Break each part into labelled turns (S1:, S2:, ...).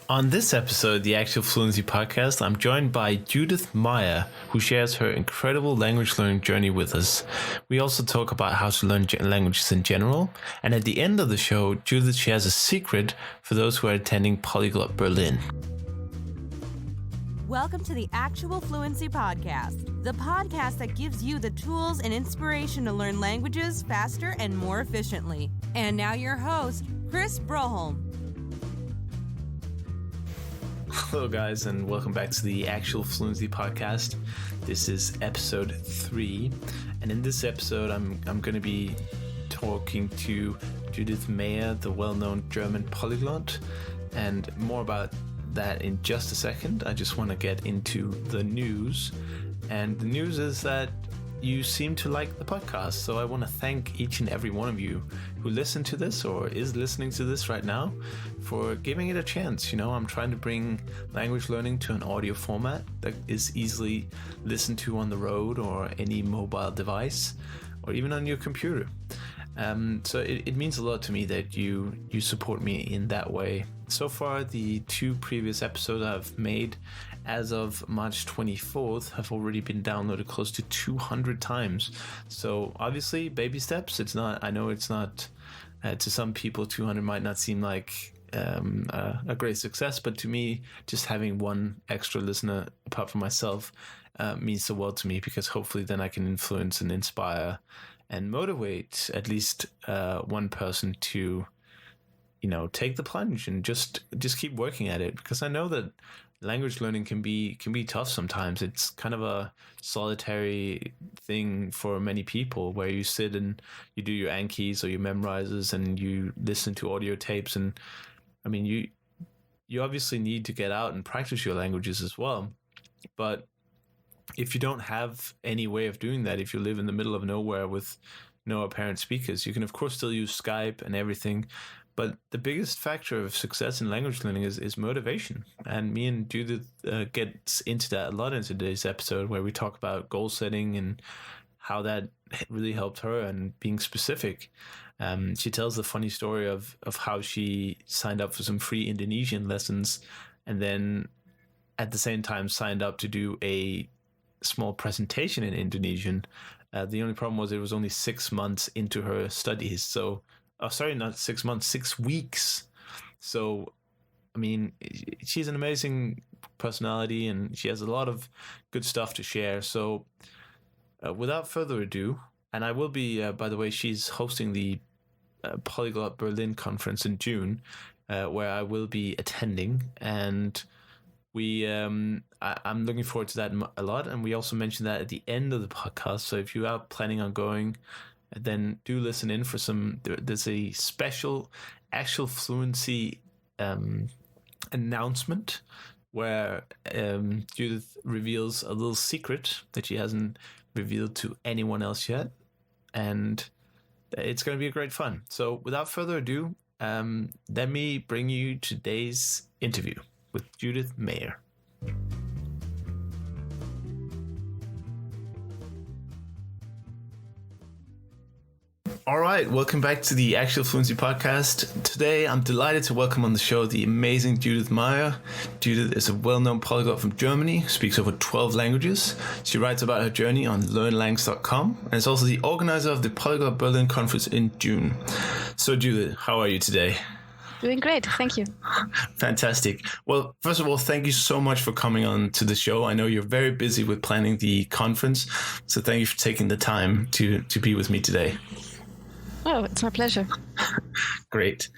S1: On this episode of the Actual Fluency Podcast, I'm joined by Judith Meyer, who shares her incredible language learning journey with us. We also talk about how to learn languages in general, and at the end of the show, Judith shares a secret for those who are attending Polyglot Berlin.
S2: Welcome to the Actual Fluency Podcast, the podcast that gives you the tools and inspiration to learn languages faster and more efficiently. And now your host, Chris Broholm.
S1: Hello guys, and welcome back to the Actual Fluency Podcast. This is episode 3, and in this episode I'm going to be talking to Judith Meyer, the well-known German polyglot, and more about that in just a second. I just want to get into the news, and the news is that you seem to like the podcast, so I want to thank each and every one of you who listened to this or is listening to this right now for giving it a chance. You know, I'm trying to bring language learning to an audio format that is easily listened to on the road or any mobile device or even on your computer. So it means a lot to me that you support me in that way. So far, the 2 previous episodes I've made as of March 24th have already been downloaded close to 200 times. So obviously, baby steps. I know it's not, to some people, 200 might not seem like a great success, but to me, just having one extra listener apart from myself means the world to me, because hopefully then I can influence and inspire and motivate at least one person to, take the plunge and just keep working at it, because I know that language learning can be tough sometimes. It's kind of a solitary thing for many people, where you sit and you do your Ankis or your memorizes and you listen to audio tapes, and I mean you obviously need to get out and practice your languages as well. But if you don't have any way of doing that, if you live in the middle of nowhere with no apparent speakers, you can of course still use Skype and everything. But the biggest factor of success in language learning is motivation. And me and Judith gets into that a lot in today's episode, where we talk about goal setting and how that really helped her and being specific. She tells the funny story of how she signed up for some free Indonesian lessons and then at the same time signed up to do a small presentation in Indonesian. The only problem was it was only 6 months into her studies. So, not 6 months, 6 weeks. So, I mean, she's an amazing personality and she has a lot of good stuff to share. So, without further ado, and I will be, by the way, she's hosting the Polyglot Berlin conference in June, where I will be attending, and I'm looking forward to that a lot. And we also mentioned that at the end of the podcast. So if you are planning on going, then do listen in for there's a special Actual Fluency announcement where Judith reveals a little secret that she hasn't revealed to anyone else yet. And it's going to be a great fun. So without further ado, let me bring you today's interview with Judith Meyer. All right, welcome back to the Actual Fluency Podcast. Today, I'm delighted to welcome on the show the amazing Judith Meyer. Judith is a well-known polyglot from Germany who speaks over 12 languages. She writes about her journey on learnlangs.com and is also the organizer of the Polyglot Berlin conference in June. So Judith, how are you today?
S3: Doing great, thank you.
S1: Fantastic. Well, first of all, thank you so much for coming on to the show. I know you're very busy with planning the conference, so thank you for taking the time to be with me today.
S3: Oh, it's my pleasure.
S1: Great.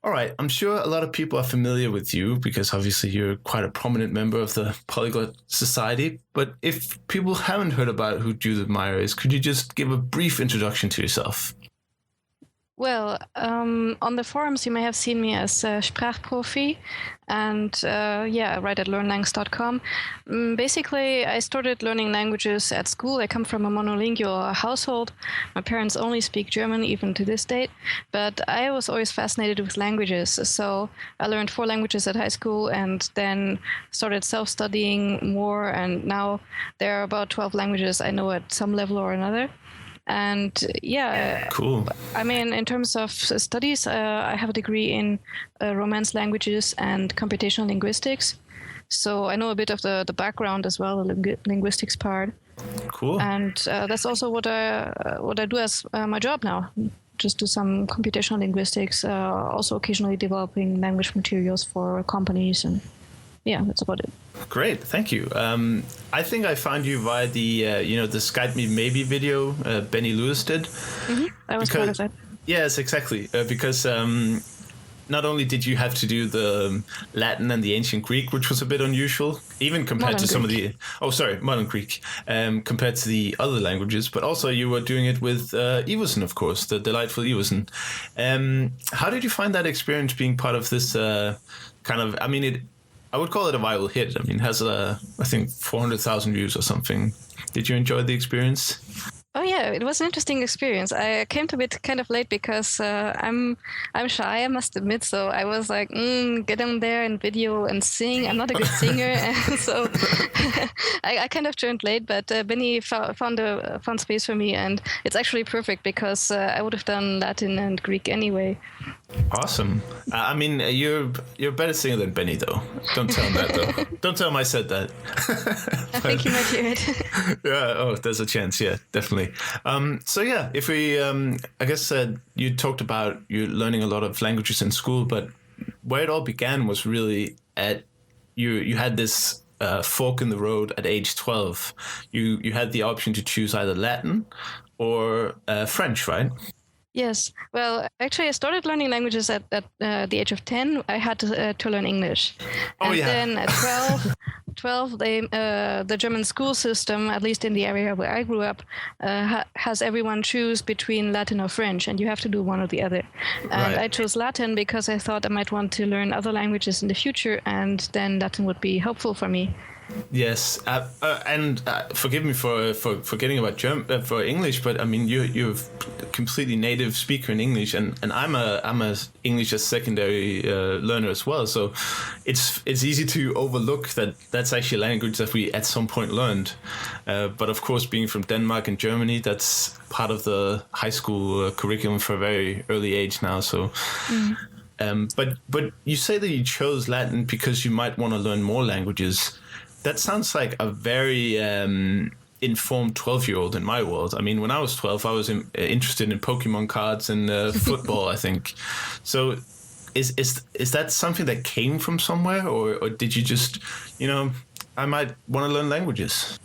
S1: All right. I'm sure a lot of people are familiar with you because obviously you're quite a prominent member of the Polyglot Society. But if people haven't heard about who Judith Meyer is, could you just give a brief introduction to yourself?
S3: Well, on the forums, you may have seen me as a Sprachprofi, and I write at learnlangs.com. Basically, I started learning languages at school. I come from a monolingual household. My parents only speak German, even to this date. But I was always fascinated with languages. So I learned 4 languages at high school and then started self-studying more. And now there are about 12 languages I know at some level or another. And yeah,
S1: cool.
S3: I mean, in terms of studies, I have a degree in Romance languages and computational linguistics. So I know a bit of the background as well, the linguistics part.
S1: Cool.
S3: And that's also what I do as my job now. Just do some computational linguistics, also occasionally developing language materials for companies, and yeah, that's about it.
S1: Great, thank you. I think I found you via the the Skype Me Maybe video Benny Lewis did.
S3: Mm-hmm. I was part of that.
S1: Yes, exactly. Because not only did you have to do the Latin and the ancient Greek, which was a bit unusual, even compared to some of the modern Greek, compared to the other languages, but also you were doing it with Iversen, of course, the delightful Iversen. How did you find that experience being part of this kind of? I mean, I would call it a viral hit. I mean, it has I think 400,000 views or something. Did you enjoy the experience?
S3: Oh yeah, it was an interesting experience. I came to it kind of late because I'm shy, I must admit. So I was like, get on there and video and sing. I'm not a good singer, and so I kind of joined late. But Benny found space for me, and it's actually perfect because I would have done Latin and Greek anyway.
S1: Awesome. I mean, you're a better singer than Benny, though. Don't tell him that, though. Don't tell him I said that.
S3: I think you might hear it.
S1: Yeah. Oh, there's a chance. Yeah, definitely. So yeah, if we, I guess you talked about you learning a lot of languages in school, but where it all began was really at you had this fork in the road at age 12. You had the option to choose either Latin or French, right?
S3: Yes. Well, actually, I started learning languages at the age of 10. I had to learn English. And then at 12, the German school system, at least in the area where I grew up, has everyone choose between Latin or French, and you have to do one or the other. And I chose Latin because I thought I might want to learn other languages in the future, and then Latin would be helpful for me.
S1: Yes, and forgive me for forgetting about for English, but I mean you're a completely native speaker in English, and I'm a English as secondary learner as well. So it's easy to overlook that that's actually a language that we at some point learned. But of course, being from Denmark and Germany, that's part of the high school curriculum for a very early age now. So. But you say that you chose Latin because you might want to learn more languages. That sounds like a very informed 12-year-old in my world. I mean, when I was 12, I was interested in Pokemon cards and football, I think. So is that something that came from somewhere, or did you just, I might want to learn languages?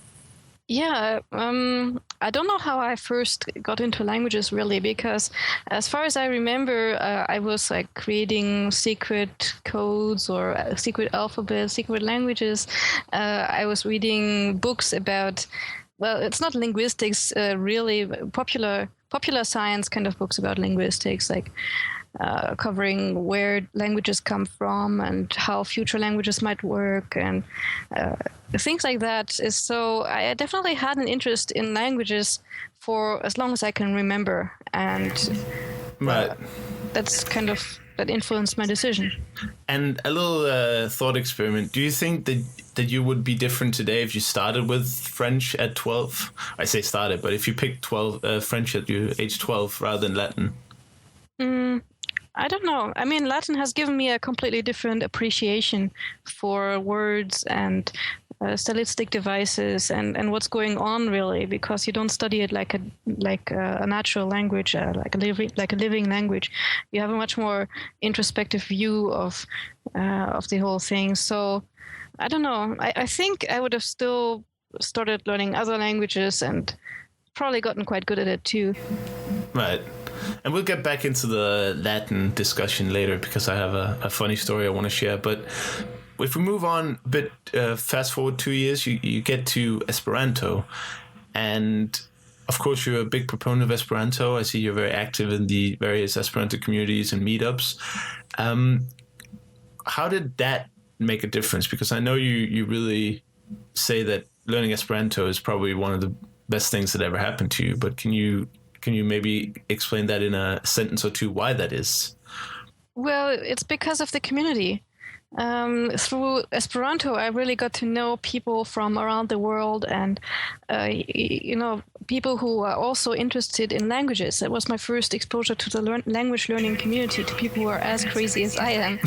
S3: Yeah, I don't know how I first got into languages really, because as far as I remember, I was like creating secret codes or secret alphabets, secret languages. I was reading books about, well, it's not linguistics, really popular science kind of books about linguistics, like covering where languages come from and how future languages might work and things like that. So I definitely had an interest in languages for as long as I can remember, and that's kind of that influenced my decision.
S1: And a little thought experiment. Do you think that you would be different today if you started with French at 12? I say started, but if you picked French at your age 12 rather than Latin?
S3: I don't know. I mean, Latin has given me a completely different appreciation for words and stylistic devices and what's going on really, because you don't study it like a natural language, like a living language. You have a much more introspective view of the whole thing. So I don't know. I think I would have still started learning other languages and probably gotten quite good at it too.
S1: Right. And we'll get back into the Latin discussion later because I have a funny story I want to share. But if we move on a bit, fast forward 2 years, you get to Esperanto. And of course, you're a big proponent of Esperanto. I see you're very active in the various Esperanto communities and meetups. How did that make a difference? Because I know you really say that learning Esperanto is probably one of the best things that ever happened to you. But can you maybe explain that in a sentence or two why that is?
S3: Well, it's because of the community. Through Esperanto, I really got to know people from around the world, and people who are also interested in languages. That was my first exposure to the language learning community, to people who are as crazy as I am.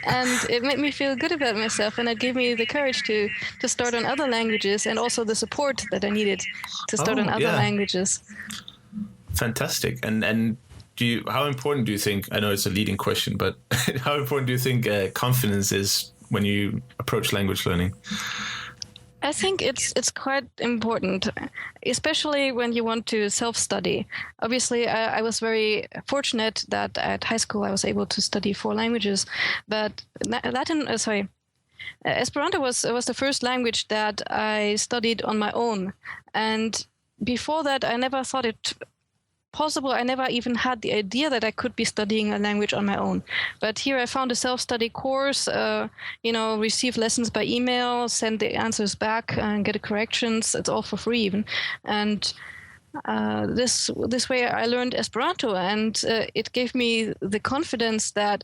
S3: And it made me feel good about myself, and it gave me the courage to start on other languages, and also the support that I needed to start on other languages.
S1: Fantastic. And how important do you think, I know it's a leading question, but how important do you think confidence is when you approach language learning?
S3: I think it's quite important, especially when you want to self-study. Obviously, I was very fortunate that at high school I was able to study 4 languages, but Esperanto was the first language that I studied on my own. And before that, I never thought it possible. I never even had the idea that I could be studying a language on my own. But here I found a self-study course, receive lessons by email, send the answers back and get the corrections. It's all for free even. And this way I learned Esperanto, and it gave me the confidence that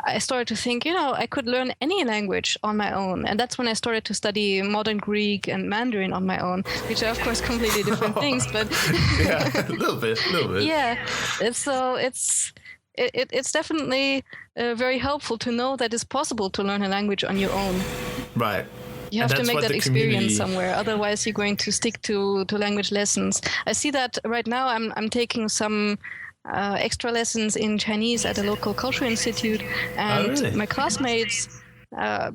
S3: I started to think, I could learn any language on my own. And that's when I started to study modern Greek and Mandarin on my own, which are of course completely different things, but
S1: yeah, a little bit.
S3: Yeah, it's definitely very helpful to know that it's possible to learn a language on your own.
S1: Right.
S3: You have to make that experience somewhere. Otherwise, you're going to stick to language lessons. I see that right now. I'm taking some extra lessons in Chinese at a local cultural institute, and
S1: really?
S3: My classmates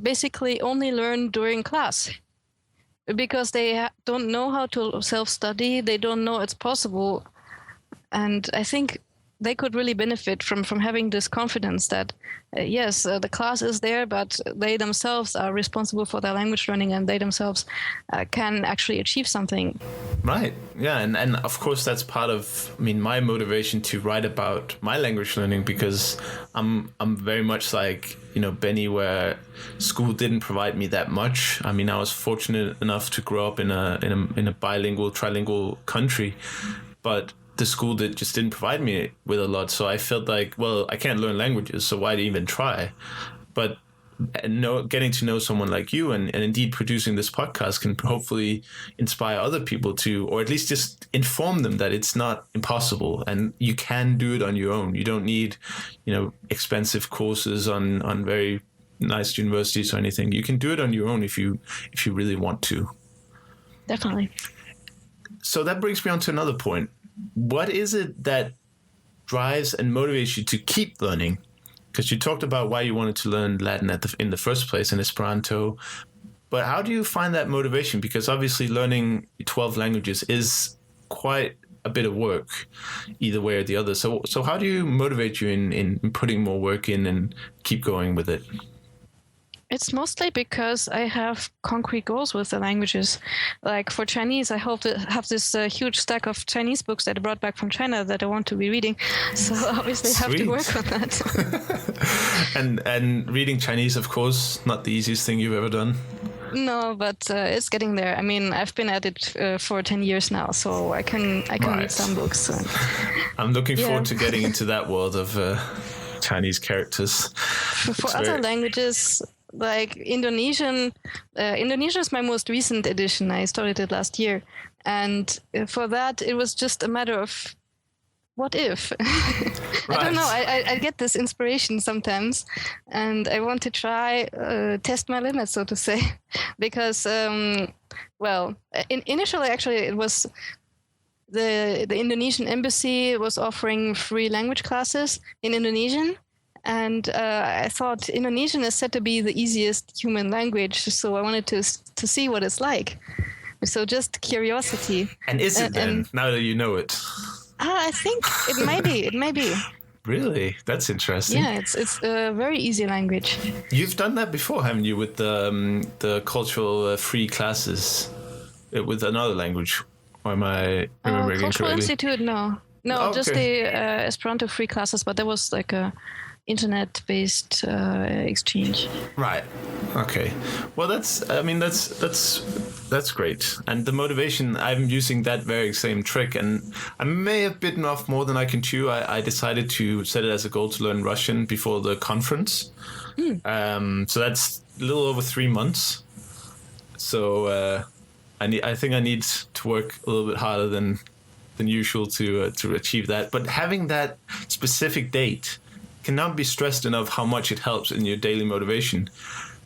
S3: basically only learn during class because they don't know how to self-study. They don't know it's possible, and I think they could really benefit from having this confidence that, yes, the class is there, but they themselves are responsible for their language learning, and they themselves can actually achieve something.
S1: Right. Yeah. And of course, that's part of, my motivation to write about my language learning, because I'm very much like, Benny, where school didn't provide me that much. I was fortunate enough to grow up in a bilingual, trilingual country, but the school that just didn't provide me with a lot. So I felt like, well, I can't learn languages, so why even try? But getting to know someone like you and indeed producing this podcast can hopefully inspire other people to, or at least just inform them that it's not impossible and you can do it on your own. You don't need, expensive courses on very nice universities or anything. You can do it on your own if you really want to.
S3: Definitely.
S1: So that brings me on to another point. What is it that drives and motivates you to keep learning? Because you talked about why you wanted to learn Latin in the first place, in Esperanto. But how do you find that motivation? Because obviously learning 12 languages is quite a bit of work, either way or the other. So how do you motivate you in putting more work in and keep going with it?
S3: It's mostly because I have concrete goals with the languages. Like for Chinese, I hope to have this huge stack of Chinese books that I brought back from China that I want to be reading. So obviously I have to work on that.
S1: and reading Chinese, of course, not the easiest thing you've ever done.
S3: No, but it's getting there. I've been at it for 10 years now, so I can read some books. So.
S1: I'm looking forward to getting into that world of Chinese characters.
S3: For other languages, like Indonesian is my most recent edition. I started it last year, and for that it was just a matter of what if. Right. I don't know. I get this inspiration sometimes, and I want to try test my limits, so to say, because initially actually it was the Indonesian embassy was offering free language classes in Indonesian. And I thought Indonesian is said to be the easiest human language, so I wanted to see what it's like. So just curiosity.
S1: And is it then, now that you know it?
S3: I think it might be. It may be.
S1: Really? That's interesting.
S3: Yeah, it's a very easy language.
S1: You've done that before, haven't you, with the cultural free classes with another language? Or am I remembering
S3: Cultural
S1: incorrectly?
S3: Institute, no. No, just the Esperanto free classes, but that was like a internet-based exchange.
S1: Right. Okay. Well, that's great. And the motivation, I'm using that very same trick, and I may have bitten off more than I can chew. I decided to set it as a goal to learn Russian before the conference. So that's a little over 3 months. So I think I need to work a little bit harder than usual to achieve that. But having that specific date cannot be stressed enough how much it helps in your daily motivation.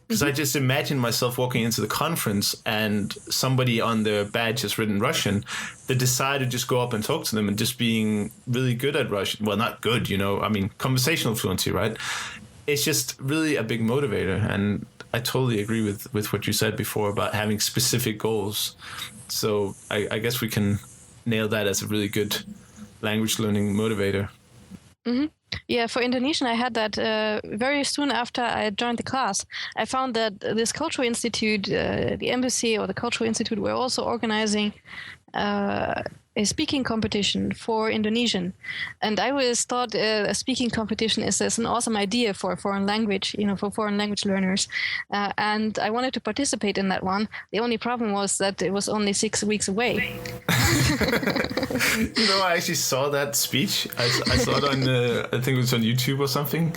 S1: Because I just imagine myself walking into the conference and somebody on their badge has written Russian. They decide to just go up and talk to them and just being really good at Russian. Well, not good, conversational fluency, right? It's just really a big motivator. And I totally agree with what you said before about having specific goals. So I guess we can nail that as a really good language learning motivator.
S3: Mm-hmm. Yeah, for Indonesian, I had that very soon after I joined the class. I found that this cultural institute, the embassy or the cultural institute, were also organizing a speaking competition for Indonesian. And I always thought a speaking competition is an awesome idea for a foreign language, for foreign language learners. And I wanted to participate in that one. The only problem was that it was only 6 weeks away.
S1: I actually saw that speech. I saw it on, I think it was on YouTube or something.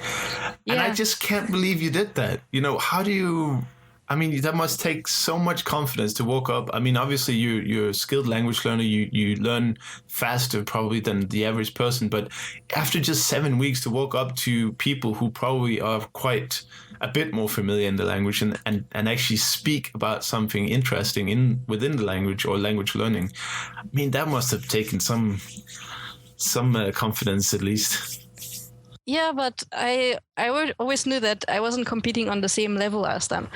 S1: Yeah. And I just can't believe you did that. How do you... that must take so much confidence to walk up. Obviously you're a skilled language learner. You learn faster probably than the average person. But after just 7 weeks to walk up to people who probably are quite a bit more familiar in the language and actually speak about something interesting within the language or language learning, that must have taken some confidence at least.
S3: Yeah, but I always knew that I wasn't competing on the same level as them.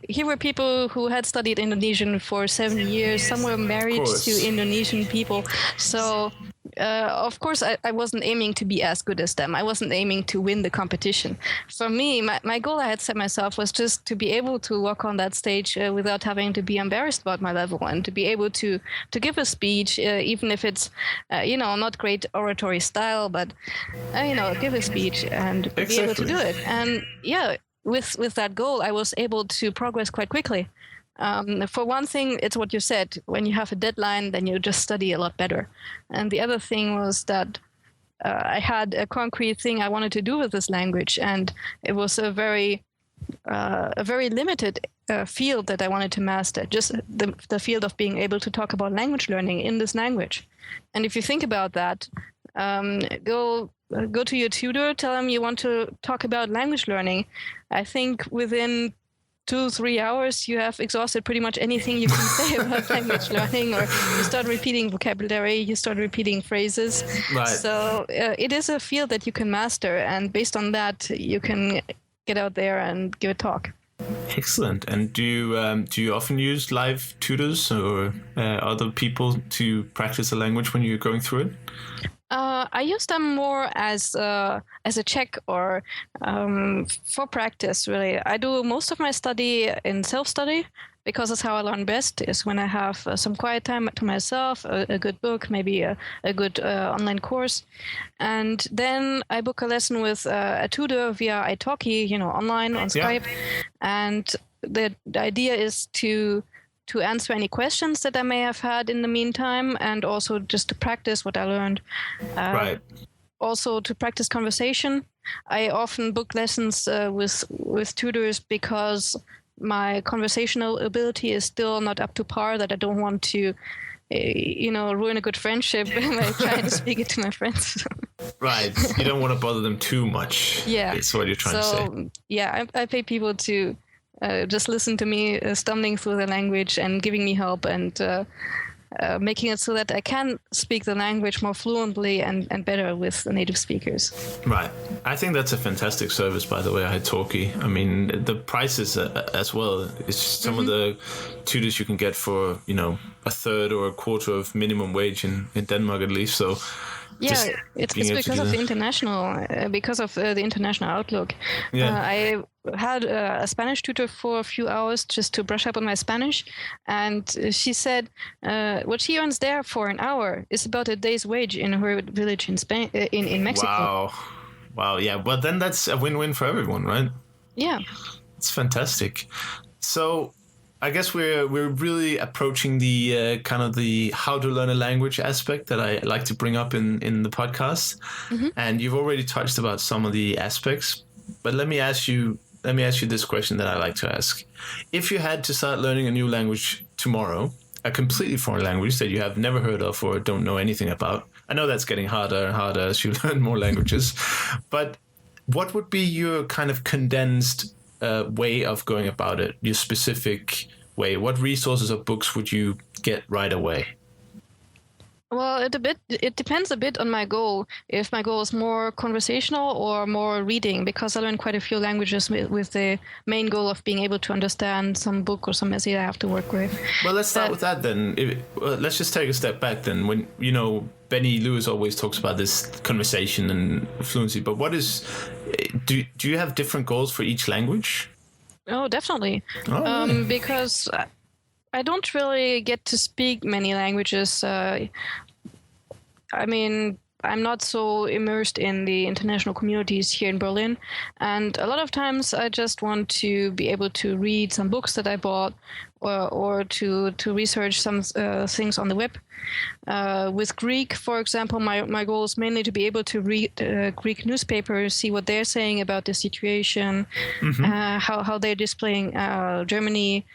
S3: Here were people who had studied Indonesian for 7 years. Some were married to Indonesian people. So, of course, I wasn't aiming to be as good as them. I wasn't aiming to win the competition. For me, my goal I had set myself was just to be able to walk on that stage without having to be embarrassed about my level and to be able to give a speech, even if it's, not great oratory style, but, give a speech and be able to do it. And yeah, with that goal, I was able to progress quite quickly. For one thing, it's what you said. When you have a deadline, then you just study a lot better. And the other thing was that I had a concrete thing I wanted to do with this language, and it was a very limited field that I wanted to master, just the field of being able to talk about language learning in this language. And if you think about that, go to your tutor, tell them you want to talk about language learning. I think within 2-3 hours, you have exhausted pretty much anything you can say about language learning, or you start repeating vocabulary, you start repeating phrases. Right. So it is a field that you can master, and based on that, you can get out there and give a talk.
S1: Excellent. And do you often use live tutors or other people to practice the language when you're going through it?
S3: I use them more as a check or for practice, really. I do most of my study in self-study because that's how I learn best, is when I have some quiet time to myself, a good book, maybe a good online course. And then I book a lesson with a tutor via italki, online on Skype. And the idea is to answer any questions that I may have had in the meantime, and also just to practice what I learned. Right. Also to practice conversation. I often book lessons with tutors because my conversational ability is still not up to par, that I don't want to ruin a good friendship by trying to speak it to my friends.
S1: Right. You don't want to bother them too much. Yeah. That's what you're trying to say.
S3: Yeah, I pay people to just listen to me stumbling through the language and giving me help and making it so that I can speak the language more fluently and better with the native speakers.
S1: Right. I think that's a fantastic service, by the way, italki. The prices as well. It's some of the tutors you can get for, a third or a quarter of minimum wage in Denmark at least. So
S3: yeah, it's because of the international outlook. Yeah. I had a Spanish tutor for a few hours just to brush up on my Spanish, and she said what she earns there for an hour is about a day's wage in her village in Spain, in Mexico.
S1: Wow. Wow. Yeah. Well, then that's a win-win for everyone, right?
S3: Yeah.
S1: It's fantastic. So I guess we're really approaching the kind of the how to learn a language aspect that I like to bring up in the podcast.
S3: Mm-hmm.
S1: And you've already touched about some of the aspects, but let me ask you this question that I like to ask. If you had to start learning a new language tomorrow, a completely foreign language that you have never heard of or don't know anything about, I know that's getting harder and harder as you learn more languages, but what would be your kind of condensed way of going about it, your specific way? What resources or books would you get right away?
S3: Well, it depends a bit on my goal. If my goal is more conversational or more reading, because I learned quite a few languages with the main goal of being able to understand some book or some essay I have to work with.
S1: Well, let's start with that then. Let's just take a step back then. When, Benny Lewis always talks about this conversation and fluency, but do you have different goals for each language?
S3: Oh, definitely.
S1: Oh, really?
S3: Because I don't really get to speak many languages. I'm not so immersed in the international communities here in Berlin. And a lot of times I just want to be able to read some books that I bought or to research some things on the web. With Greek, for example, my goal is mainly to be able to read Greek newspapers, see what they're saying about the situation, how they're displaying Germany,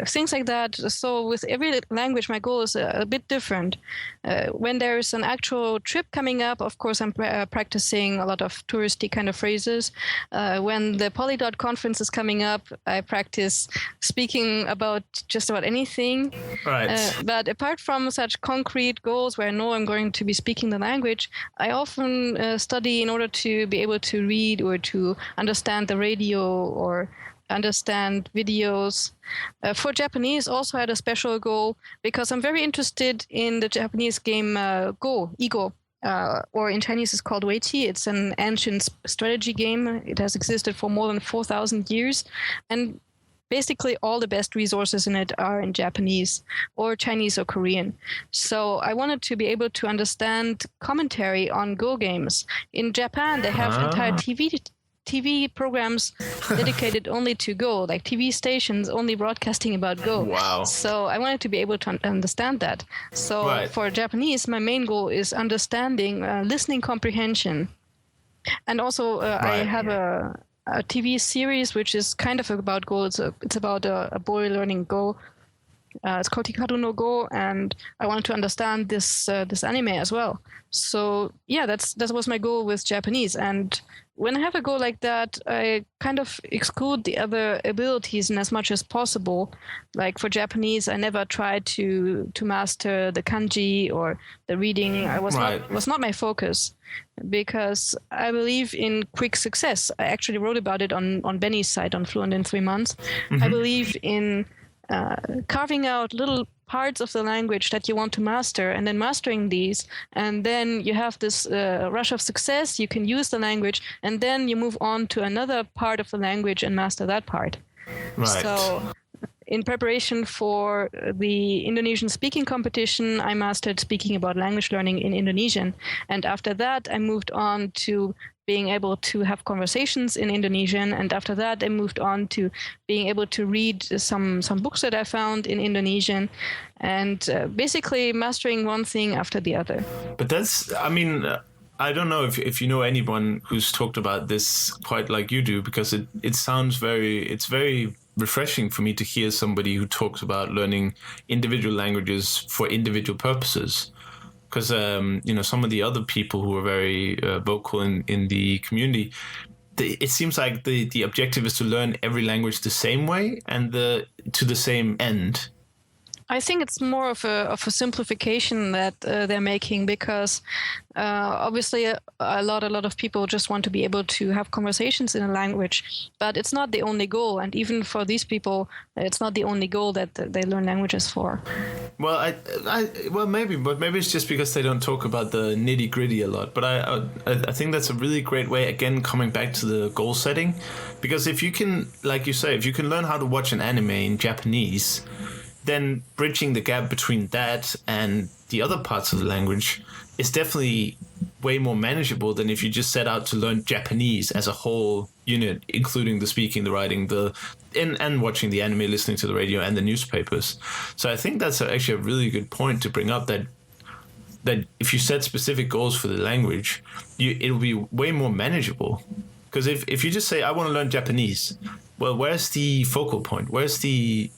S3: things like that. So with every language, my goal is a bit different. When there's an actual trip coming up, of course, I'm practicing a lot of touristy kind of phrases. When the Polyglot conference is coming up, I practice speaking about just about anything.
S1: Right.
S3: But apart from such concrete goals where I know I'm going to be speaking the language, I often study in order to be able to read or to understand the radio or understand videos. For Japanese, also had a special goal because I'm very interested in the Japanese game Igo, or in Chinese it's called Weiqi. It's an ancient strategy game. It has existed for more than 4,000 years, and basically all the best resources in it are in Japanese or Chinese or Korean. So I wanted to be able to understand commentary on Go games. In Japan, they have entire TV programs dedicated only to Go, like TV stations only broadcasting about Go.
S1: Wow.
S3: So I wanted to be able to understand that. So for Japanese, my main goal is understanding, listening comprehension. And also I have a TV series which is kind of about Go. It's about a boy learning Go. It's called Hikaru no Go, and I wanted to understand this anime as well. So yeah, that was my goal with Japanese. And when I have a goal like that, I kind of exclude the other abilities in as much as possible. Like for Japanese, I never tried to master the kanji or the reading. Was not my focus, because I believe in quick success. I actually wrote about it on Benny's site on Fluent in 3 months. I believe in carving out little parts of the language that you want to master and then mastering these, and then you have this rush of success. You can use the language and then you move on to another part of the language and master that part.
S1: Right.
S3: So in preparation for the Indonesian speaking competition, I mastered speaking about language learning in Indonesian, and after that I moved on to being able to have conversations in Indonesian, and after that I moved on to being able to read some books that I found in Indonesian, and basically mastering one thing after the other.
S1: But I don't know if you know anyone who's talked about this quite like you do, because it sounds it's very refreshing for me to hear somebody who talks about learning individual languages for individual purposes. Because some of the other people who are very vocal in the community, it seems like the objective is to learn every language the same way and to the same end.
S3: I think it's more of a simplification that they're making, because obviously a lot of people just want to be able to have conversations in a language, but it's not the only goal. And even for these people, it's not the only goal that they learn languages for.
S1: Well, maybe it's just because they don't talk about the nitty gritty a lot. But I think that's a really great way, again, coming back to the goal setting, because if you can, like you say, if you can learn how to watch an anime in Japanese, then bridging the gap between that and the other parts of the language is definitely way more manageable than if you just set out to learn Japanese as a whole unit, including the speaking, the writing, and watching the anime, listening to the radio and the newspapers. So I think that's actually a really good point to bring up, that if you set specific goals for the language, it'll be way more manageable. Because if you just say, I want to learn Japanese, well, where's the focal point? Where's the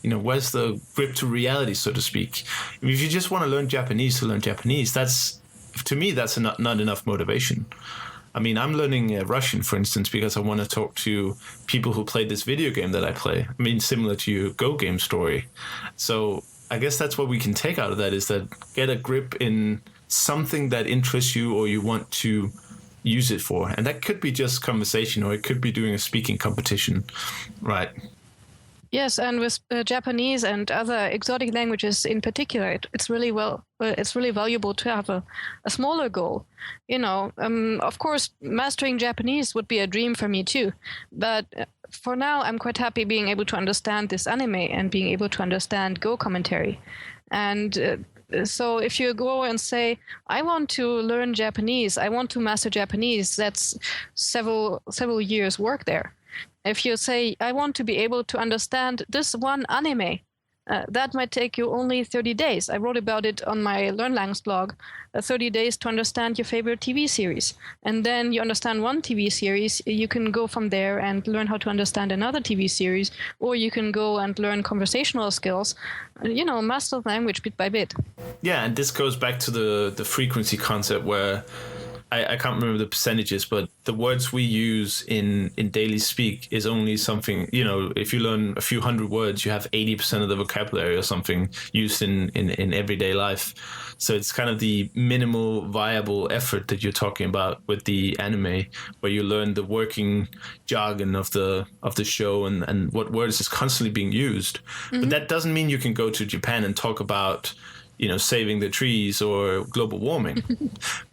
S1: grip to reality, so to speak? If you just want to learn Japanese, to me, that's not enough motivation. I mean, I'm learning Russian, for instance, because I want to talk to people who play this video game that I play. I mean, similar to your Go game story. So I guess that's what we can take out of that, is that get a grip in something that interests you or you want to use it for. And that could be just conversation, or it could be doing a speaking competition, right?
S3: Yes, and with Japanese and other exotic languages in particular, it's really valuable to have a smaller goal. Of course, mastering Japanese would be a dream for me too. But for now, I'm quite happy being able to understand this anime and being able to understand Go commentary. And so if you go and say, I want to learn Japanese, I want to master Japanese, that's several years work there. If you say, I want to be able to understand this one anime, that might take you only 30 days. I wrote about it on my LearnLangs blog, 30 days to understand your favorite TV series. And then you understand one TV series, you can go from there and learn how to understand another TV series, or you can go and learn conversational skills, master the language bit by bit.
S1: Yeah, and this goes back to the frequency concept, where I can't remember the percentages, but the words we use in daily speak is only something, if you learn a few hundred words, you have 80% of the vocabulary or something used in everyday life. So it's kind of the minimal viable effort that you're talking about with the anime, where you learn the working jargon of the show and what words is constantly being used. Mm-hmm. But that doesn't mean you can go to Japan and talk about saving the trees or global warming.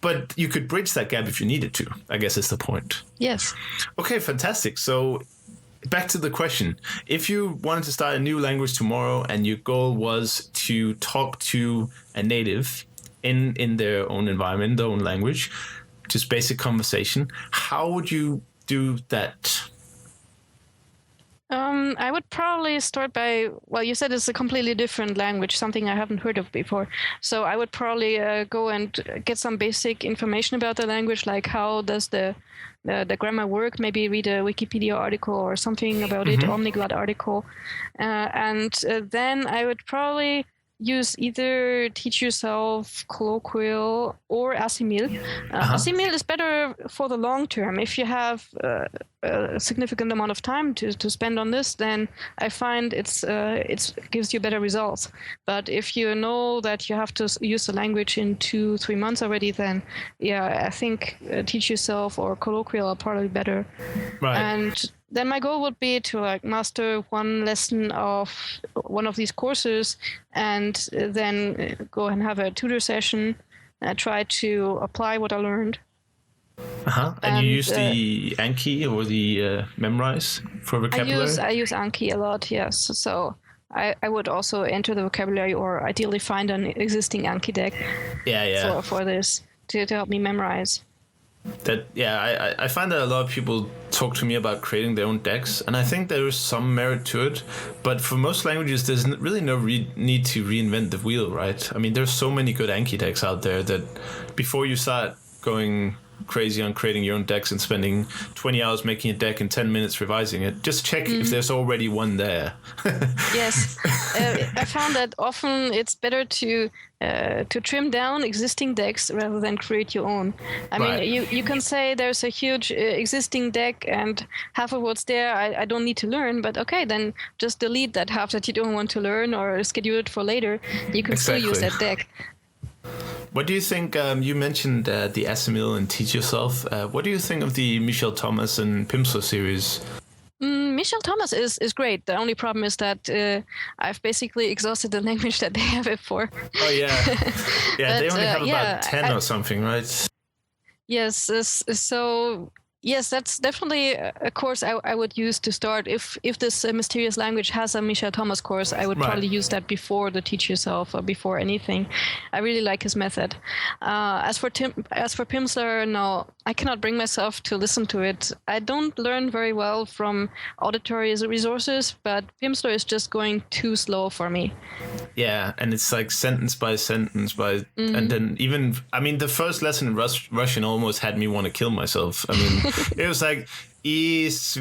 S1: But you could bridge that gap if you needed to, I guess is the point.
S3: Yes.
S1: Okay, fantastic. So back to the question. If you wanted to start a new language tomorrow and your goal was to talk to a native in their own environment, their own language, just basic conversation, how would you do that?
S3: I would probably start by, you said it's a completely different language, something I haven't heard of before. So I would probably go and get some basic information about the language, like how does the grammar work, maybe read a Wikipedia article or something about it, Polyglot article. And then I would probably use either Teach Yourself, Colloquial, or Asimil. Asimil is better for the long term. If you have a significant amount of time to spend on this, then I find it gives you better results. But if you know that you have to use the language in 2-3 months already, then I think Teach Yourself or Colloquial are probably better.
S1: Right.
S3: And then my goal would be to master one lesson of one of these courses, and then go and have a tutor session, try to apply what I learned.
S1: And you use the Anki or the Memrise for vocabulary?
S3: I use Anki a lot, yes. So I would also enter the vocabulary, or ideally find an existing Anki deck for this to help me memorize.
S1: I find that a lot of people talk to me about creating their own decks, and I think there is some merit to it, but for most languages there's really no need to reinvent the wheel, right? I mean, there's so many good Anki decks out there that before you start going crazy on creating your own decks and spending 20 hours making a deck and 10 minutes revising it, just check if there's already one there.
S3: Yes. I found that often it's better to trim down existing decks rather than create your own. I mean, you can say there's a huge existing deck and half of what's there I don't need to learn, but okay, then just delete that half that you don't want to learn or schedule it for later. You can still use that deck.
S1: What do you think? You mentioned the Asimil and Teach Yourself. What do you think of the Michel Thomas and Pimsleur series?
S3: Michel Thomas is great. The only problem is that I've basically exhausted the language that they have it for.
S1: Oh, yeah. Yeah, but, they only have about 10 or something, right?
S3: Yes. So Yes, that's definitely a course I would use to start. If this mysterious language has a Michel Thomas course, I would probably use that before the Teach Yourself or before anything. I really like his method. As for Pimsleur, no, I cannot bring myself to listen to it. I don't learn very well from auditory resources, but Pimsleur is just going too slow for me.
S1: Yeah, and it's like sentence by sentence and then even, I mean, the first lesson in Russian almost had me want to kill myself. I mean, it was like, Извините.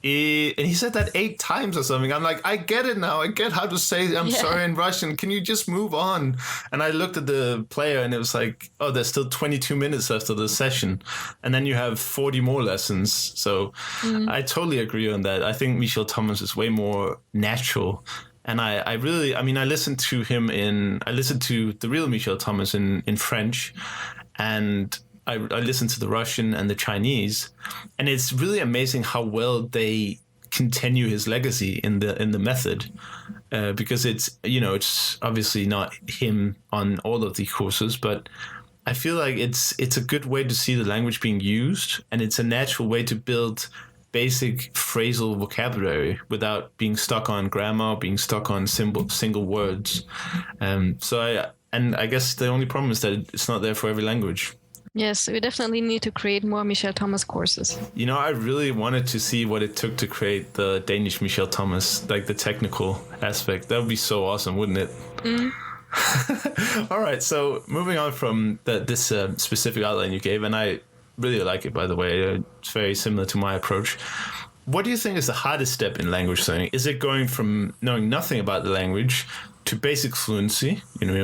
S1: And he said that 8 times or something. I'm like, I get it now. I get how to say I'm sorry in Russian. Can you just move on? And I looked at the player and it was like, oh, there's still 22 minutes left of the session. And then you have 40 more lessons. So I totally agree on that. I think Michel Thomas is way more natural. And I listened to the real Michel Thomas in French, and I listened to the Russian and the Chinese, and it's really amazing how well they continue his legacy in the method, because it's obviously not him on all of the courses, but I feel like it's a good way to see the language being used, and it's a natural way to build basic phrasal vocabulary without being stuck on grammar, being stuck on single words. I guess the only problem is that it's not there for every language.
S3: Yes, we definitely need to create more Michel Thomas courses.
S1: I really wanted to see what it took to create the Danish Michel Thomas, like the technical aspect. That would be so awesome, wouldn't it? All right, so moving on from this specific outline you gave, and I really like it, by the way. It's very similar to my approach. What do you think is the hardest step in language learning? Is it going from knowing nothing about the language to basic fluency,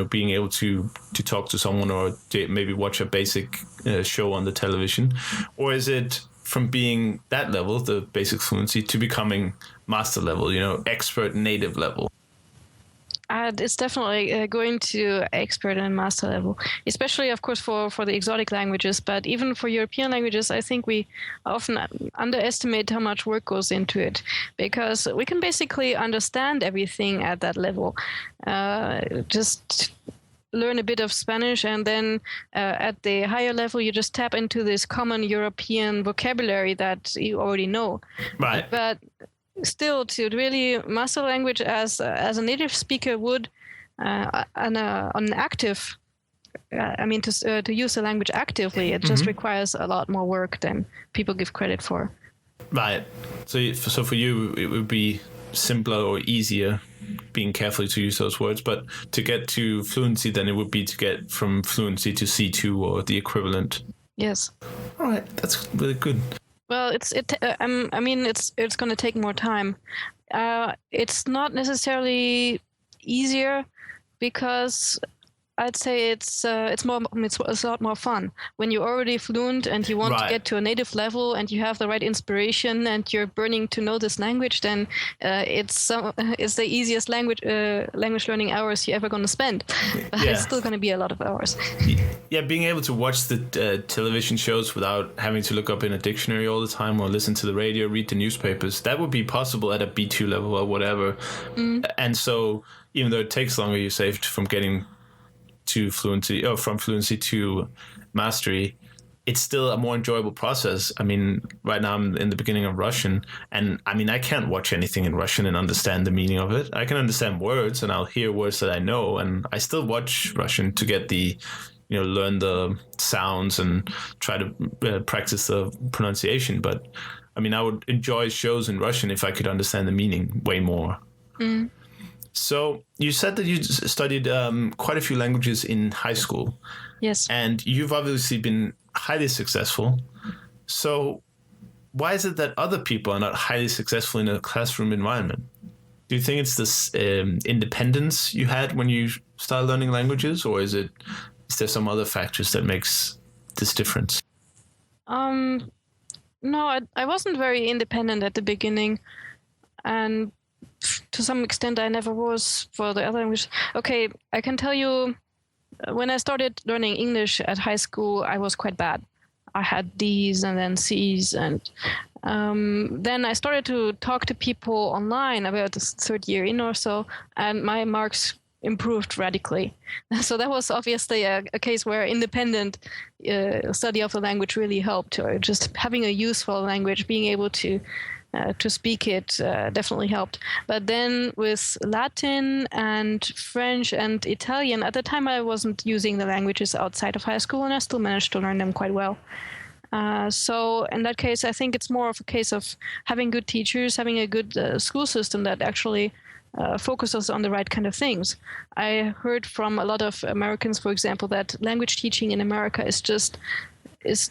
S1: being able to talk to someone or to maybe watch a basic show on the television? Or is it from being that level, the basic fluency, to becoming master level, expert native level?
S3: It's definitely going to expert and master level, especially, of course, for the exotic languages. But even for European languages, I think we often underestimate how much work goes into it, because we can basically understand everything at that level. Just learn a bit of Spanish, and then at the higher level, you just tap into this common European vocabulary that you already know.
S1: Right.
S3: But still, to really master language as a native speaker would, on an active, to use the language actively, it just requires a lot more work than people give credit for.
S1: Right. So for you, it would be simpler or easier, being careful to use those words. But to get to fluency, then it would be to get from fluency to C2 or the equivalent.
S3: Yes.
S1: All right, that's really good.
S3: Well, it's going to take more time. It's not necessarily easier, because I'd say it's a lot more fun when you're already fluent and you want to get to a native level and you have the right inspiration and you're burning to know this language. Then it's the easiest language learning hours you're ever going to spend. But it's still going to be a lot of hours.
S1: Yeah, being able to watch the television shows without having to look up in a dictionary all the time, or listen to the radio, read the newspapers, that would be possible at a B2 level or whatever. And so even though it takes longer, you saved from getting to fluency, or from fluency to mastery, it's still a more enjoyable process. I mean, right now I'm in the beginning of Russian, and I can't watch anything in Russian and understand the meaning of it. I can understand words, and I'll hear words that I know, and I still watch Russian to get the, learn the sounds and try to practice the pronunciation. But I would enjoy shows in Russian if I could understand the meaning way more. So you said that you studied quite a few languages in high school.
S3: Yes.
S1: And you've obviously been highly successful. So why is it that other people are not highly successful in a classroom environment? Do you think it's this independence you had when you started learning languages, or is there some other factors that makes this difference?
S3: No, I wasn't very independent at the beginning, and to some extent I never was for the other languages. Okay, I can tell you, when I started learning English at high school, I was quite bad. I had D's and then C's, and then I started to talk to people online about the third year in or so, and my marks improved radically. So that was obviously a case where independent study of the language really helped, or just having a useful language, being able to speak it definitely helped. But then with Latin and French and Italian, at the time I wasn't using the languages outside of high school, and I still managed to learn them quite well. So in that case, I think it's more of a case of having good teachers, having a good school system that actually focuses on the right kind of things. I heard from a lot of Americans, for example, that language teaching in America is just it's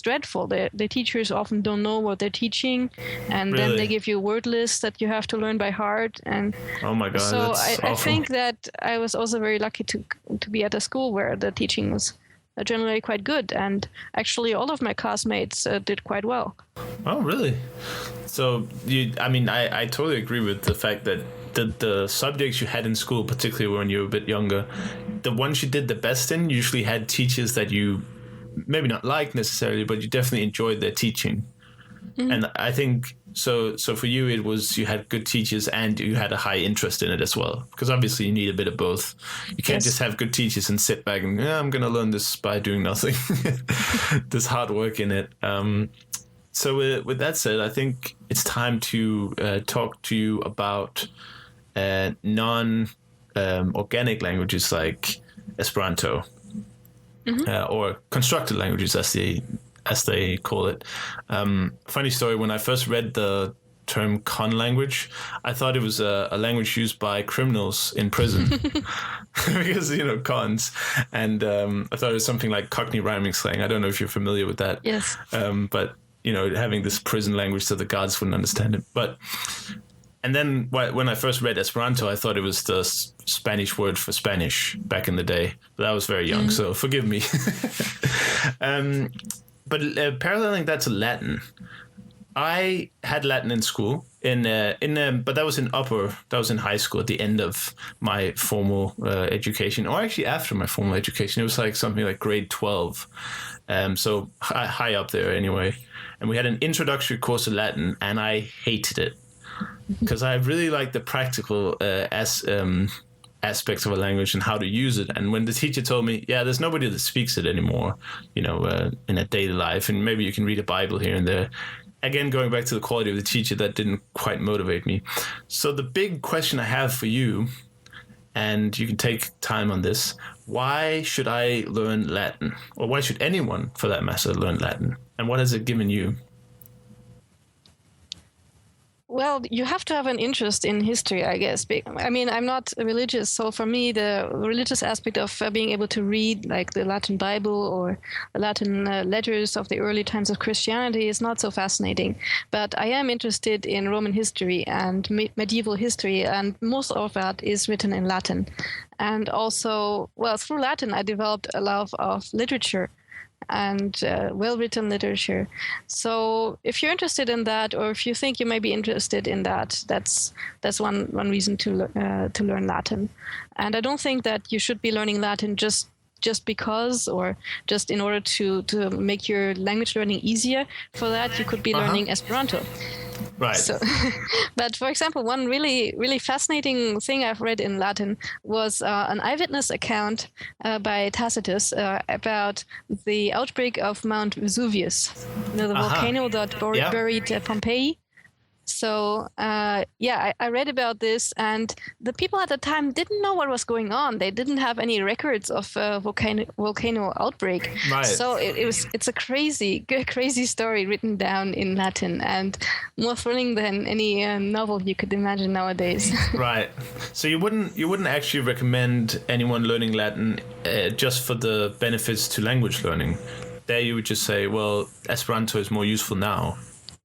S3: dreadful. The teachers often don't know what they're teaching, and
S1: Really?
S3: then they give you word lists that you have to learn by heart. And
S1: Oh my God,
S3: so
S1: that's
S3: I
S1: awful.
S3: think that I was also very lucky to be at a school where the teaching was generally quite good, and actually all of my classmates did quite well.
S1: Oh, really? So I totally agree with the fact that the subjects you had in school, particularly when you were a bit younger, the ones you did the best in usually had teachers that you maybe not liked necessarily, but you definitely enjoyed their teaching. Mm-hmm. And I think so for you, it was you had good teachers and you had a high interest in it as well, because obviously you need a bit of both. You can't just have good teachers and sit back and I'm going to learn this by doing nothing. There's hard work in it. So with that said, I think it's time to talk to you about non-organic languages like Esperanto, or constructed languages as they call it. Funny story, when I first read the term con language, I thought it was a language used by criminals in prison because, cons. And I thought it was something like Cockney rhyming slang. I don't know if you're familiar with that.
S3: Yes.
S1: But, having this prison language so the guards wouldn't understand it. And then when I first read Esperanto, I thought it was the Spanish word for Spanish back in the day. But I was very young, so forgive me. But paralleling that to Latin, I had Latin in school, but that was in high school at the end of my formal education, or actually after my formal education. It was like something like grade 12, so high up there anyway. And we had an introductory course of Latin, and I hated it because I really like the practical aspects of a language and how to use it. And when the teacher told me, there's nobody that speaks it anymore, in a daily life, and maybe you can read a Bible here and there. Again, going back to the quality of the teacher, that didn't quite motivate me. So the big question I have for you, and you can take time on this, why should I learn Latin? Or why should anyone, for that matter, learn Latin? And what has it given you?
S3: Well, you have to have an interest in history, I guess. I mean, I'm not religious, so for me, the religious aspect of being able to read like the Latin Bible or the Latin letters of the early times of Christianity is not so fascinating. But I am interested in Roman history and medieval history, and most of that is written in Latin. And also, through Latin, I developed a love of literature and well-written literature. So if you're interested in that, or if you think you may be interested in that, that's one reason to learn Latin. And I don't think that you should be learning Latin just because, or just in order to make your language learning easier. For that, you could be learning Esperanto.
S1: Right.
S3: So, but for example, one really, really fascinating thing I've read in Latin was an eyewitness account by Tacitus about the outbreak of Mount Vesuvius, the volcano that buried Pompeii. So, I read about this, and the people at the time didn't know what was going on. They didn't have any records of volcano outbreak.
S1: Right.
S3: So it's a crazy story written down in Latin, and more thrilling than any novel you could imagine nowadays.
S1: Right. So you wouldn't actually recommend anyone learning Latin just for the benefits to language learning. There you would just say, well, Esperanto is more useful now.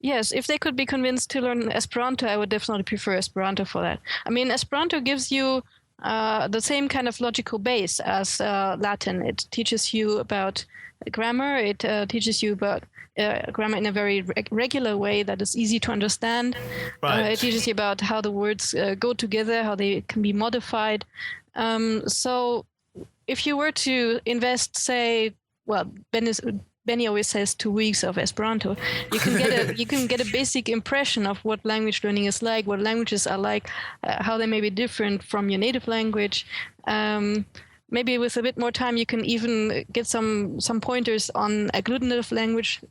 S3: Yes, if they could be convinced to learn Esperanto, I would definitely prefer Esperanto for that. I mean, Esperanto gives you the same kind of logical base as Latin. It teaches you about grammar. It teaches you about grammar in a very regular way that is easy to understand.
S1: Right.
S3: It teaches you about how the words go together, how they can be modified. So if you were to invest, say, Benny always says 2 weeks of Esperanto, you can get a basic impression of what language learning is like, what languages are like, how they may be different from your native language. Maybe with a bit more time, you can even get some pointers on agglutinative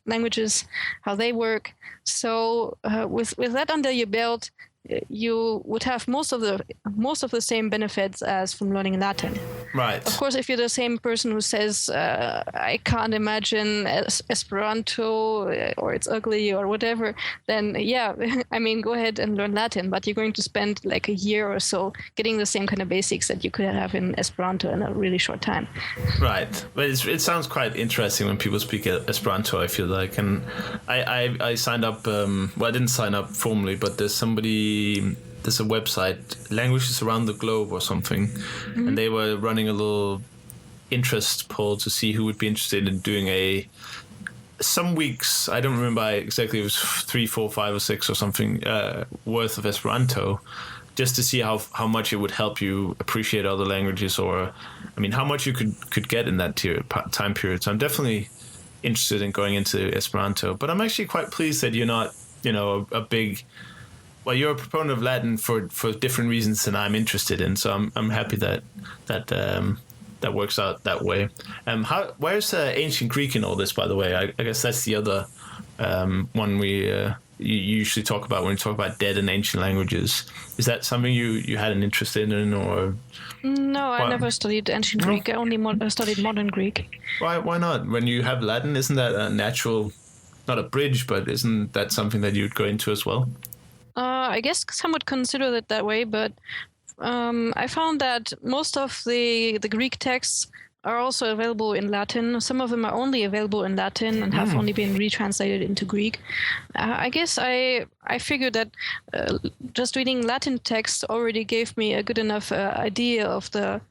S3: languages, how they work. So with that under your belt, you would have most of the same benefits as from learning Latin.
S1: Right.
S3: Of course, if you're the same person who says, I can't imagine Esperanto or it's ugly or whatever, then yeah, I mean, go ahead and learn Latin, but you're going to spend like a year or so getting the same kind of basics that you could have in Esperanto in a really short time.
S1: Right. But it sounds quite interesting when people speak Esperanto, I feel like. And I signed up, well, I didn't sign up formally, but there's a website, Languages Around the Globe or something, and they were running a little interest poll to see who would be interested in doing some weeks, I don't remember exactly, it was 3, 4, 5 or 6 or something worth of Esperanto, just to see how much it would help you appreciate other languages, or I mean how much you could get in that time period. So I'm definitely interested in going into Esperanto, but I'm actually quite pleased that you're not, a big, well, you're a proponent of Latin for different reasons than I'm interested in. So I'm happy that works out that way. Where's ancient Greek in all this, by the way? I guess that's the other one you usually talk about when you talk about dead and ancient languages. Is that something you had an interest in, or?
S3: No, I never studied ancient Greek. I only studied modern Greek.
S1: Why not? When you have Latin, isn't that a natural, not a bridge, but isn't that something that you'd go into as well?
S3: I guess some would consider it that way, but I found that most of the Greek texts are also available in Latin. Some of them are only available in Latin and have only been retranslated into Greek. I guess I figured that just reading Latin text already gave me a good enough idea of the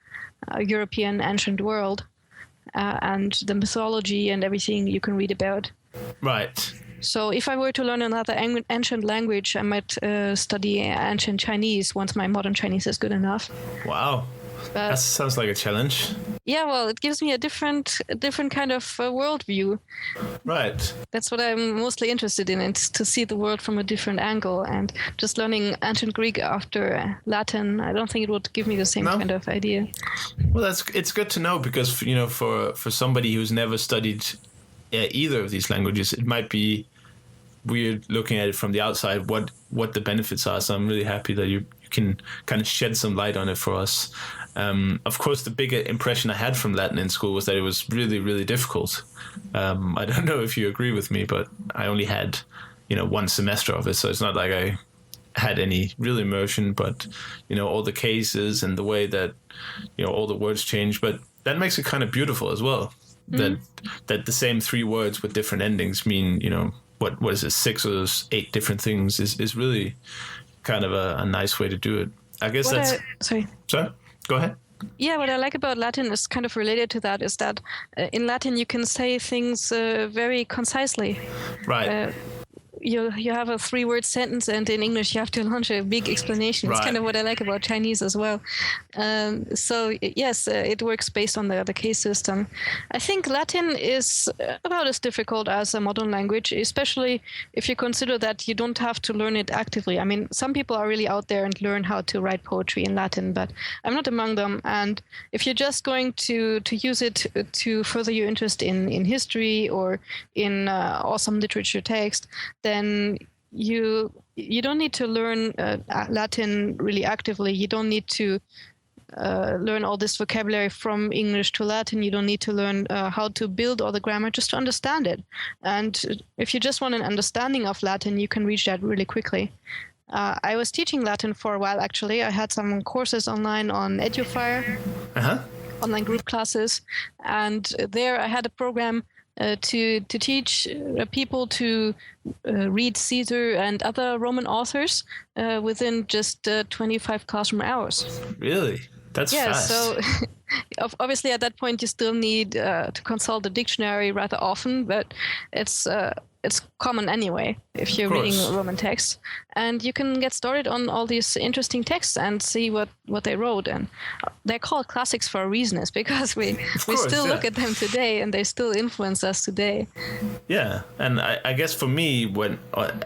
S3: European ancient world and the mythology and everything you can read about. Right. So if I were to learn another ancient language, I might study ancient Chinese once my modern Chinese is good enough.
S1: Wow. That sounds like a challenge.
S3: Yeah, well, it gives me a different kind of worldview.
S1: Right.
S3: That's what I'm mostly interested in, it's to see the world from a different angle. And just learning ancient Greek after Latin, I don't think it would give me the same kind of idea.
S1: Well, it's good to know, because for somebody who's never studied either of these languages, it might be weird looking at it from the outside what the benefits are. So I'm really happy that you can kind of shed some light on it for us. Of course, the bigger impression I had from Latin in school was that it was really, really difficult. I don't know if you agree with me, but I only had, 1 semester of it. So it's not like I had any real immersion, but, all the cases and the way that, all the words change. But that makes it kind of beautiful as well. That the same 3 words with different endings mean, what is it, 6 or 8 different things is really kind of a nice way to do it. I guess Sorry, go ahead.
S3: Yeah, what I like about Latin is kind of related to that, is that in Latin you can say things very concisely.
S1: Right.
S3: You have a 3-word sentence, and in English you have to launch a big explanation. Right. It's kind of what I like about Chinese as well. So yes, it works based on the case system. I think Latin is about as difficult as a modern language, especially if you consider that you don't have to learn it actively. I mean, some people are really out there and learn how to write poetry in Latin, but I'm not among them. And if you're just going to use it to further your interest in history or in awesome literature text, then you don't need to learn Latin really actively. You don't need to learn all this vocabulary from English to Latin. You don't need to learn how to build all the grammar, just to understand it. And if you just want an understanding of Latin, you can reach that really quickly. I was teaching Latin for a while, actually. I had some courses online on EduFire, online group classes. And there I had a program to teach people to read Caesar and other Roman authors within just 25 classroom hours.
S1: Really? That's fast.
S3: So obviously at that point you still need to consult the dictionary rather often, but it's it's common anyway if you're reading Roman text, and you can get started on all these interesting texts and see what they wrote. And they're called classics for a reason, is because we still look at them today, and they still influence us today.
S1: Yeah, and I guess for me, when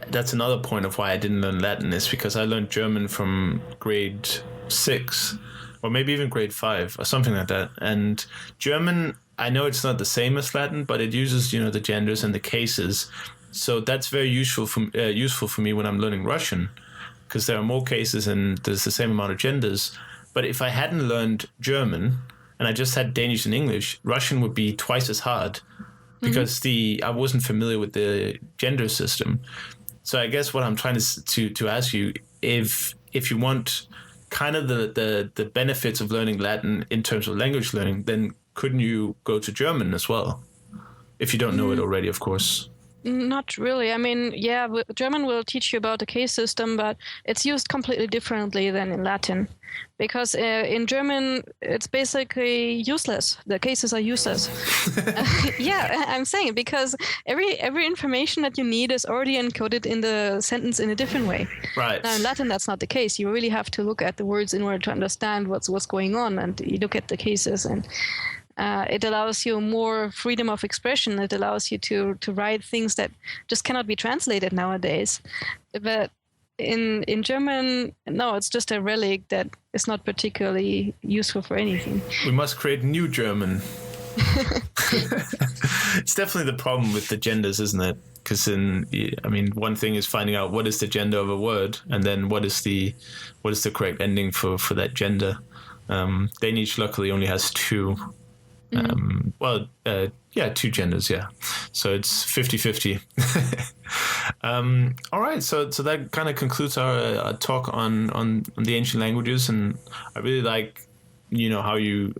S1: that's another point of why I didn't learn Latin, is because I learned German from grade 6, or maybe even grade 5, or something like that. And German, I know it's not the same as Latin, but it uses, the genders and the cases. So that's very useful for me when I'm learning Russian, because there are more cases and there's the same amount of genders. But if I hadn't learned German and I just had Danish and English, Russian would be twice as hard, because I wasn't familiar with the gender system. So I guess what I'm trying to ask you, if you want kind of the benefits of learning Latin in terms of language learning, then couldn't you go to German as well? If you don't know it already, of course.
S3: Not really. I mean, yeah, German will teach you about the case system, but it's used completely differently than in Latin. Because in German, it's basically useless. The cases are useless. Yeah, I'm saying it, because every information that you need is already encoded in the sentence in a different way.
S1: Right.
S3: Now in Latin, that's not the case. You really have to look at the words in order to understand what's going on, and you look at the cases, and it allows you more freedom of expression. It allows you to write things that just cannot be translated nowadays. But in German, no, it's just a relic that is not particularly useful for anything.
S1: We must create new German. It's definitely the problem with the genders, isn't it? Because one thing is finding out what is the gender of a word, and then what is the correct ending for that gender. Danish luckily only has 2. Two genders, yeah. So it's 50-50. All right, so that kind of concludes our talk on the ancient languages, and I really like, how you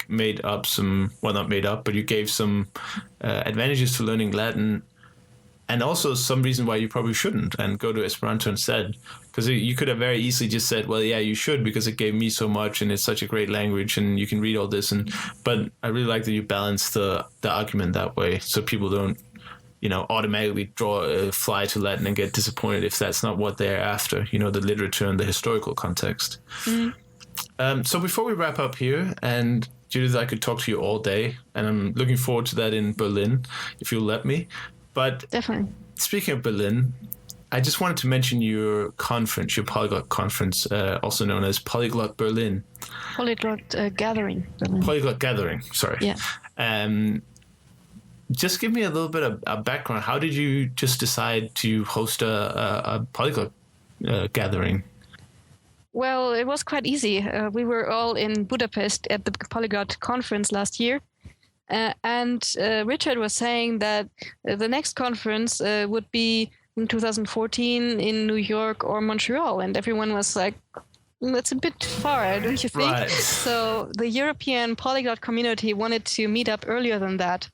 S1: made up some, well, not made up, but you gave some advantages to learning Latin, and also some reason why you probably shouldn't, and go to Esperanto instead. Because you could have very easily just said, well, yeah, you should, because it gave me so much and it's such a great language and you can read all this. But I really like that you balance the argument that way, so people don't, automatically fly to Latin and get disappointed if that's not what they're after, the literature and the historical context. So before we wrap up here, and Judith, I could talk to you all day, and I'm looking forward to that in Berlin, if you'll let me. But
S3: definitely. Speaking
S1: of Berlin, I just wanted to mention your conference, your Polyglot conference, also known as Polyglot Berlin.
S3: Polyglot Gathering. Berlin.
S1: Polyglot Gathering, sorry.
S3: Yeah.
S1: Just give me a little bit of background. How did you just decide to host a Polyglot gathering?
S3: Well, it was quite easy. We were all in Budapest at the Polyglot conference last year. And Richard was saying that the next conference would be in 2014 in New York or Montreal. And everyone was like, that's a bit far, don't you think?
S1: Right.
S3: So the European polyglot community wanted to meet up earlier than that.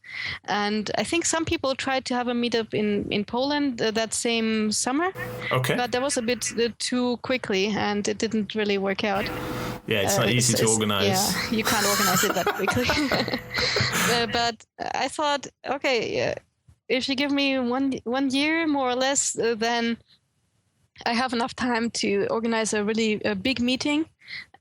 S3: And I think some people tried to have a meetup in Poland that same summer.
S1: Okay.
S3: But that was a bit too quickly, and it didn't really work out.
S1: Yeah, it's not easy to organize.
S3: Yeah, you can't organize it that quickly. But I thought, okay, if you give me one year, more or less, then I have enough time to organize a really big meeting,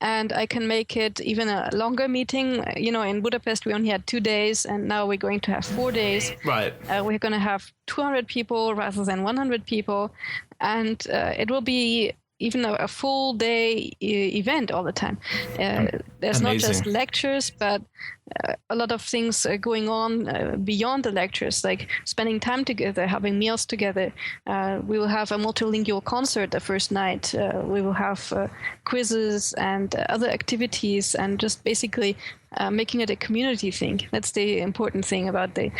S3: and I can make it even a longer meeting. In Budapest, we only had 2 days, and now we're going to have 4 days.
S1: Right.
S3: We're going to have 200 people rather than 100 people, and it will be even a full day event all the time. There's
S1: Amazing.
S3: Not just lectures, but a lot of things going on beyond the lectures, like spending time together, having meals together. We will have a multilingual concert the first night. We will have quizzes and other activities, and just basically making it a community thing. That's the important thing about the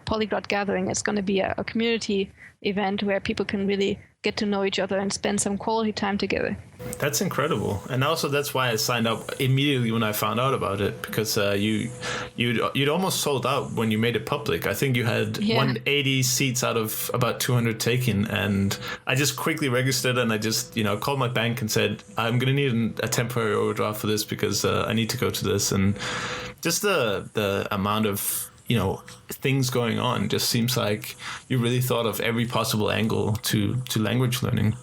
S3: Polyglot Gathering. It's going to be a community event where people can really get to know each other and spend some quality time together.
S1: That's incredible. And also that's why I signed up immediately when I found out about it, because you'd almost sold out when you made it public. I think you had 180 seats out of about 200 taken, and I just quickly registered, and I just called my bank and said, I'm going to need a temporary overdraft for this because I need to go to this. And just the amount of things going on. Just seems like you really thought of every possible angle to language learning.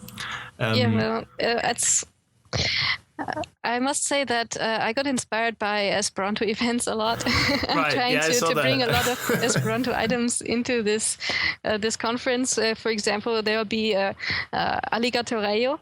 S3: I must say that I got inspired by Esperanto events a lot. I'm trying to bring a lot of Esperanto items into this conference. For example, there will be alligatorejo,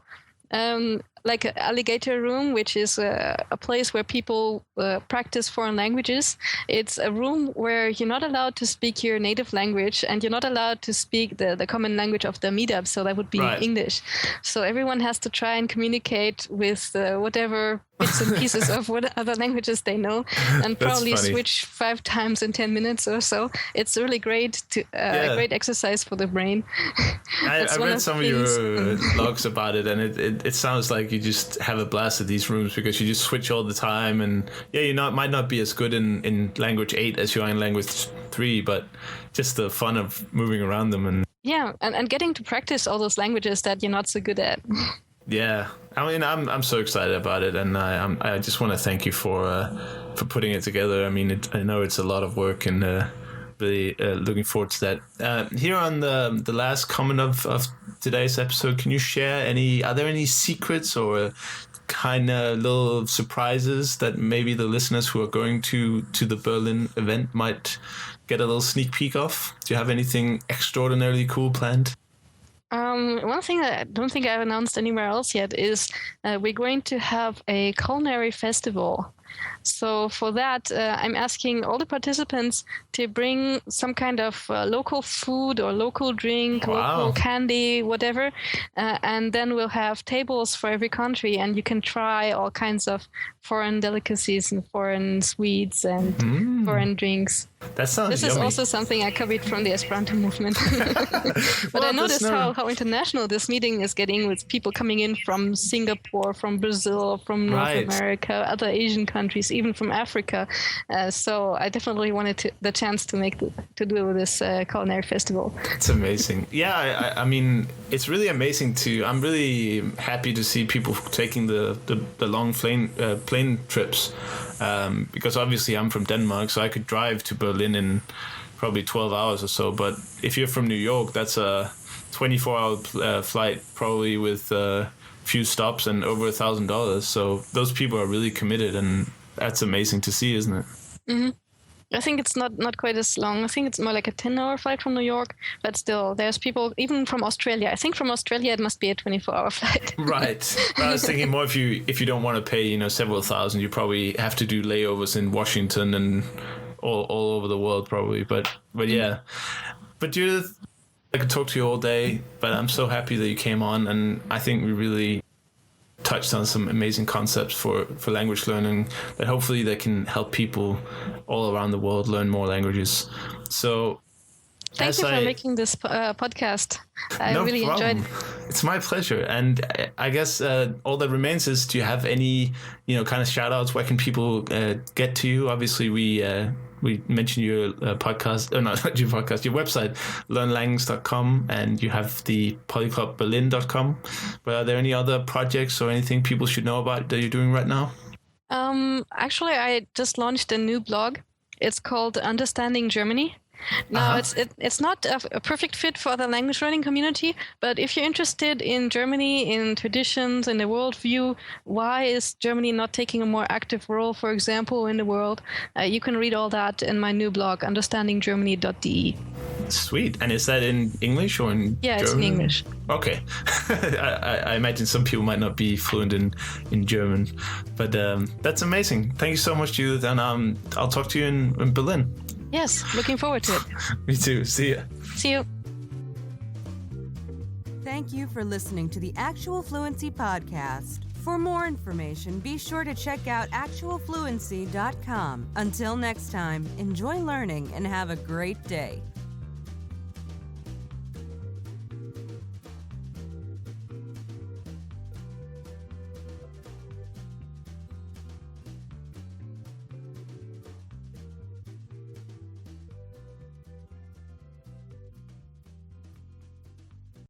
S3: like an alligator room, which is a place where people practice foreign languages. It's a room where you're not allowed to speak your native language, and you're not allowed to speak the common language of the meetup, so that would be English. So everyone has to try and communicate with whatever bits and pieces of what other languages they know, and probably switch 5 times in 10 minutes or so. It's really great great exercise for the brain.
S1: I read some of your blogs about it, and it sounds like you just have a blast at these rooms because you just switch all the time, and you might not be as good in language 8 as you are in language 3, but just the fun of moving around them and
S3: getting to practice all those languages that you're not so good at.
S1: Yeah, I mean, I'm so excited about it, and I just want to thank you for putting it together. I mean, I know it's a lot of work, and really looking forward to that. Here on the last comment of today's episode, can you share are there any secrets or kind of little surprises that maybe the listeners who are going to the Berlin event might get a little sneak peek of? Do you have anything extraordinarily cool planned?
S3: One thing that I don't think I've announced anywhere else yet is we're going to have a culinary festival. So for that, I'm asking all the participants to bring some kind of local food or local drink, local candy, whatever. And then we'll have tables for every country, and you can try all kinds of foreign delicacies and foreign sweets and foreign drinks.
S1: That sounds
S3: This
S1: yummy.
S3: is also something I copied from the Esperanto movement. But I noticed how international this meeting is getting, with people coming in from Singapore, from Brazil, from North America, other Asian countries, even from Africa. So I definitely wanted the chance to do this culinary festival.
S1: It's amazing. Yeah, I mean, it's really amazing I'm really happy to see people taking the long plane trips. Because obviously I'm from Denmark, so I could drive to Berlin in probably 12 hours or so. But if you're from New York, that's a 24-hour flight, probably with a few stops and over $1,000. So those people are really committed, and that's amazing to see, isn't it?
S3: Mm-hmm. I think it's not quite as long. I think it's more like a 10-hour flight from New York, but still, there's people even from Australia. I think from Australia it must be a 24-hour flight.
S1: Right. But I was thinking more if you don't want to pay several thousand, you probably have to do layovers in Washington and all over the world probably. But yeah. But Judith, I could talk to you all day, but I'm so happy that you came on, and I think we really touched on some amazing concepts for language learning that hopefully they can help people all around the world learn more languages. So
S3: thank you for making this podcast. I really enjoyed it.
S1: It's my pleasure. And I guess all that remains is, do you have any kind of shout outs? Where can people get to you? Obviously we mentioned your podcast, not your podcast, your website, learnlangs.com, and you have the polyglotberlin.com. But are there any other projects or anything people should know about that you're doing right now?
S3: Actually, I just launched a new blog. It's called Understanding Germany. Now, it's not a perfect fit for the language learning community, but if you're interested in Germany, in traditions, in the worldview, why is Germany not taking a more active role, for example, in the world? You can read all that in my new blog, understandinggermany.de.
S1: Sweet. And is that in English or in German?
S3: It's in English.
S1: Okay. I imagine some people might not be fluent in German, but that's amazing. Thank you so much, Judith, and I'll talk to you in Berlin.
S3: Yes, looking forward to it.
S1: Me too. See ya.
S3: See you.
S2: Thank you for listening to the Actual Fluency Podcast. For more information, be sure to check out actualfluency.com. Until next time, enjoy learning and have a great day.